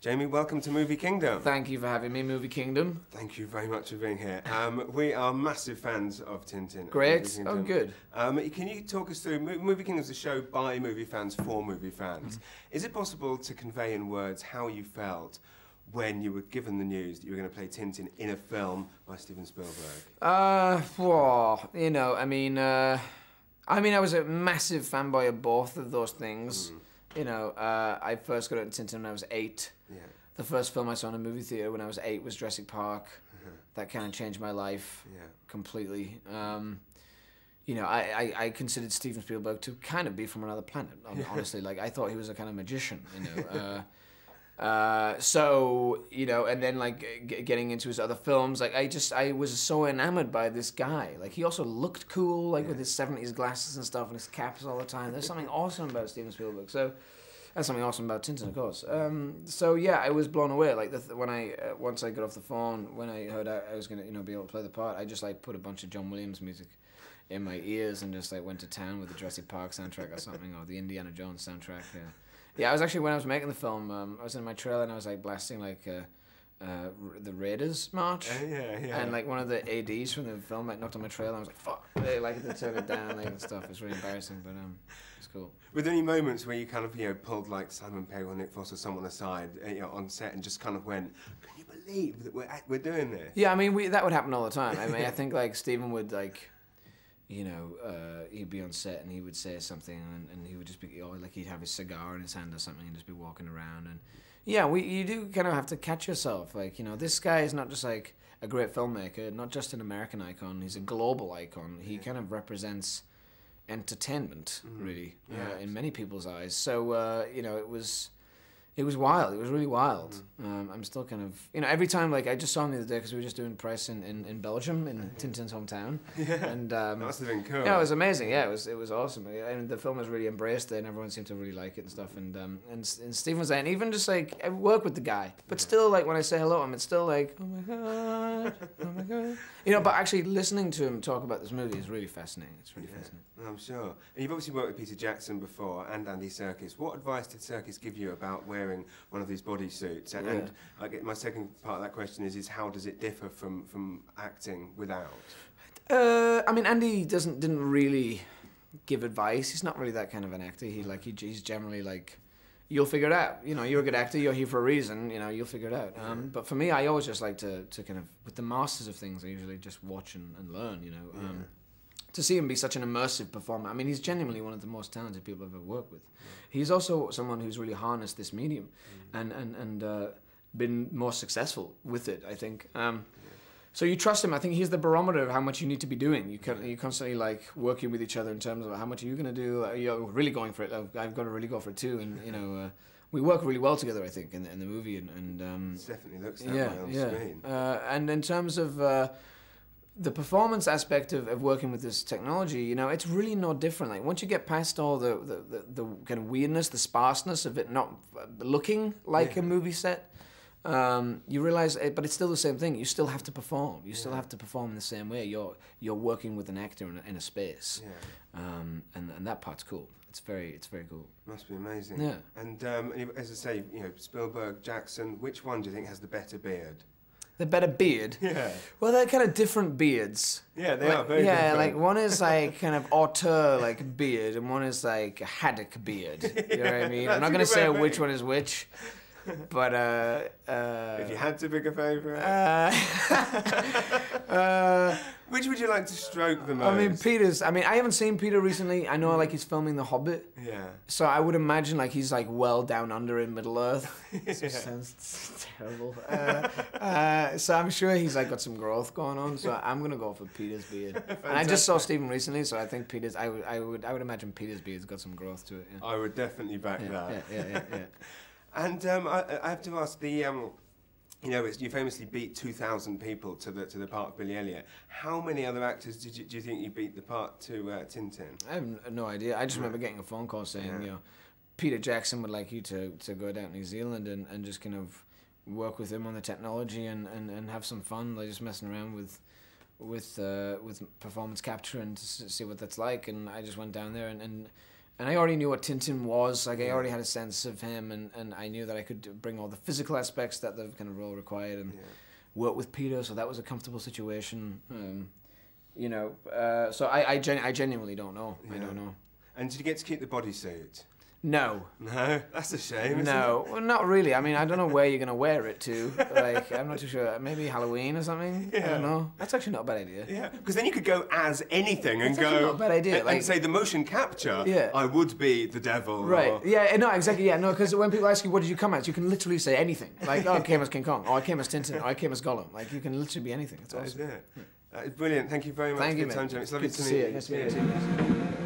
Jamie, welcome to Movie Kingdom. Thank you for having me, Movie Kingdom. Thank you very much for being here. We are massive fans of Tintin. Great. Oh, good. Can you talk us through, Movie Kingdom is a show by movie fans for movie fans. Is it possible to convey in words how you felt when you were given the news that you were going to play Tintin in a film by Steven Spielberg? Well, you know, I mean, I was a massive fanboy of both of those things. You know, I first got into Tintin when I was 8. Yeah. The first film I saw in a movie theater when I was 8 was Jurassic Park. That kind of changed my life completely. You know, I considered Steven Spielberg to kind of be from another planet, honestly. Like, I thought he was a kind of magician, you know. So, you know, and then, like, getting into his other films, like, I was so enamored by this guy. Like, he also looked cool, like, with his 70s glasses and stuff and his caps all the time. There's something awesome about Steven Spielberg. So, that's something awesome about Tintin, of course. So, yeah, I was blown away. Like, once I got off the phone, when I heard I was going to, you know, be able to play the part, I just, like, put a bunch of John Williams music in my ears and just, like, went to town with the Jurassic Park soundtrack or something, or the Indiana Jones soundtrack, Yeah, I was actually, when I was making the film, I was in my trailer and I was like blasting like the Raiders march. And like one of the ADs from the film like knocked on my trailer and I was like, fuck. They like to turn it down like, and stuff. It's really embarrassing, but it's cool. Were there any moments where you kind of, you know, pulled like Simon Pegg or Nick Foss or someone aside, you know, on set and just kind of went, can you believe that we're doing this? Yeah, I mean, that would happen all the time. I mean, I think like Stephen would like, you know, he'd be on set and he would say something and he would just be, you know, like he'd have his cigar in his hand or something and just be walking around. And yeah, you do kind of have to catch yourself. Like, you know, this guy is not just like a great filmmaker, not just an American icon, he's a global icon. He kind of represents entertainment, really, in many people's eyes. So, you know, it was wild. It was really wild. I'm still kind of, you know, every time, like, I just saw him the other day because we were just doing press in Belgium, in Tintin's hometown. And that must have been cool. Yeah, it was amazing. Yeah, it was awesome. And the film was really embraced it, and everyone seemed to really like it and stuff. And Stephen was there, and even just like I work with the guy, but still, like when I say hello to him, it's still like, oh my god, oh my god. You know, but actually listening to him talk about this movie is really fascinating. It's really fascinating. I'm sure. And you've obviously worked with Peter Jackson before and Andy Serkis. What advice did Serkis give you about wearing one of these bodysuits? And my second part of that question is how does it differ from acting without? I mean, Andy didn't really give advice. He's not really that kind of an actor. He's generally like, you'll figure it out. You know, you're a good actor. You're here for a reason. You know, you'll figure it out. But for me, I always just like to kind of, with the masters of things, I usually just watch and learn. You know. To see him be such an immersive performer. I mean, he's genuinely one of the most talented people I've ever worked with. He's also someone who's really harnessed this medium and been more successful with it, I think. So you trust him. I think he's the barometer of how much you need to be doing. You're constantly like working with each other in terms of how much are you going to do. You're really going for it. I've got to really go for it too. And you know, we work really well together, I think, in the movie. And it definitely looks that way on screen. And in terms of the performance aspect of working with this technology, you know, it's really no different. Like once you get past all the kind of weirdness, the sparseness of it not looking like a movie set, you realize, but it's still the same thing. You still have to perform. You still have to perform in the same way. You're working with an actor in a space, and that part's cool. It's very cool. Must be amazing. Yeah. And as I say, you know, Spielberg, Jackson. Which one do you think has the better beard? The better beard? Yeah. Well, they're kind of different beards. Yeah, they are very different. Yeah, like one is like kind of auteur like beard, and one is like a haddock beard. You know what I mean? I'm not going to say which one is which, but if you had to pick a favourite, which would you like to stroke the most? I mean, Peter's. I mean, I haven't seen Peter recently. I know like he's filming The Hobbit. Yeah. So I would imagine like he's like well down under in Middle Earth. It sounds terrible. So I'm sure he's like got some growth going on. So I'm gonna go for Peter's beard. And I just saw Stephen recently, so I think Peter's. I would imagine Peter's beard's got some growth to it. Yeah. I would definitely back that. Yeah. And I have to ask you know, you famously beat 2,000 people to the part of Billy Elliot. How many other actors do you think you beat the part to Tintin? I have no idea. I just remember getting a phone call saying, you know, Peter Jackson would like you to go down to New Zealand and just kind of work with him on the technology and have some fun, like just messing around with performance capture and to see what that's like. And I just went down there and And I already knew what Tintin was. Like I already had a sense of him, and I knew that I could bring all the physical aspects that the kind of role required, and work with Peter. So that was a comfortable situation. You know, so I genuinely don't know. I don't know. And did you get to keep the bodysuit? No. No? That's a shame, isn't No, it? well, not really. I mean, I don't know where you're going to wear it to. Like, I'm not too sure. Maybe Halloween or something? Yeah. I don't know. That's actually not a bad idea. Yeah, because then you could go as anything and That's actually not a bad idea. And say the motion capture, I would be the devil. Right. Or... Yeah, no, exactly. Yeah, no, because when people ask you, what did you come as, you can literally say anything. Like, oh, I came as King Kong. Oh, I came as Tintin. Oh, I came as Gollum. Like, you can literally be anything. That's awesome. That is it. That is brilliant. Thank you very much for your time, James. It's lovely to meet you. Nice to meet you.